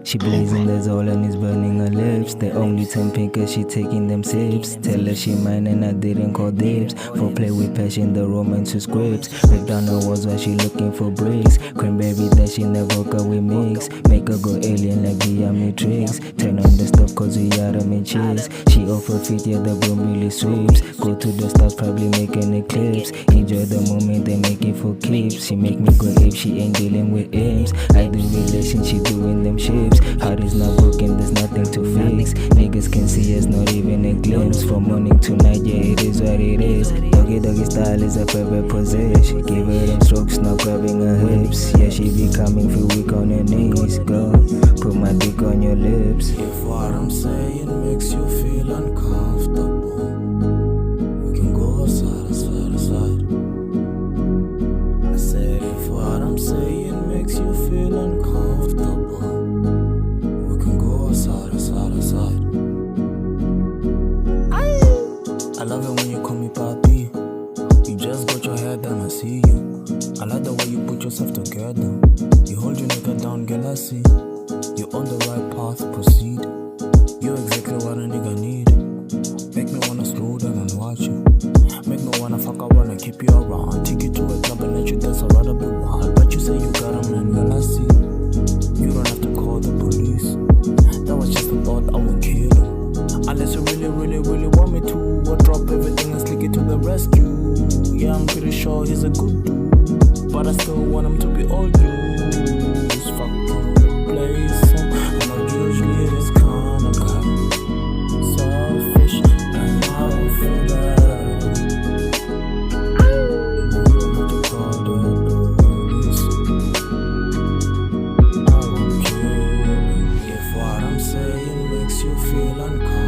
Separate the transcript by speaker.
Speaker 1: She blazing the Zola and is burning her lips. They only turn pink cause she taking them sips. Tell her she mine and I didn't call dibs. For play with passion, the romance to scripts. Break down her walls while she looking for bricks. Cranberry that she never got with mix. Make her go alien like the Matrix. Turn on the stuff cause we are them cheese. She offer fit, yeah, the broom really sweeps. Go to the stars, probably make an eclipse. Enjoy the moment, they make it for keeps. She make me go ape, she ain't dealing with aims. I do relation, she doing them ships. Heart is not broken, there's nothing to fix. Niggas can see us, not even a glimpse. From morning to night, yeah, it is what it is. Doggy style is a favorite position. Give her them strokes, not grabbing her hips. Yeah, she be coming feel weak on her knees. Go, put my dick on your lips.
Speaker 2: If what I'm saying makes you feel uncomfortable, we can go side to side to side. I said if what I'm saying makes you feel uncomfortable, we can go side to side to side. I love it when you call me papi. You just got your hair done, I see you. I like the way you put yourself together. You hold your nigga down, girl, I see. You're on the right path, proceed. You're exactly what a nigga need. Make me wanna slow down and watch you. Make me wanna fuck, I wanna keep you around. Take you to a club and let you dance, I'd rather be wild. But you say you got a man, girl, I see. You don't have to call the police. That was just a thought, I won't kill you. Unless you really, really, really want me to. I'll drop everything and slick it to the rescue. Yeah, I'm pretty sure he's a good dude, but I still want him to be all you. This fucking place, I'm not usually this kind of guy. Selfish, and I don't feel bad. You don't have to call the police. I won't kill you if what I'm saying makes you feel uncomfortable.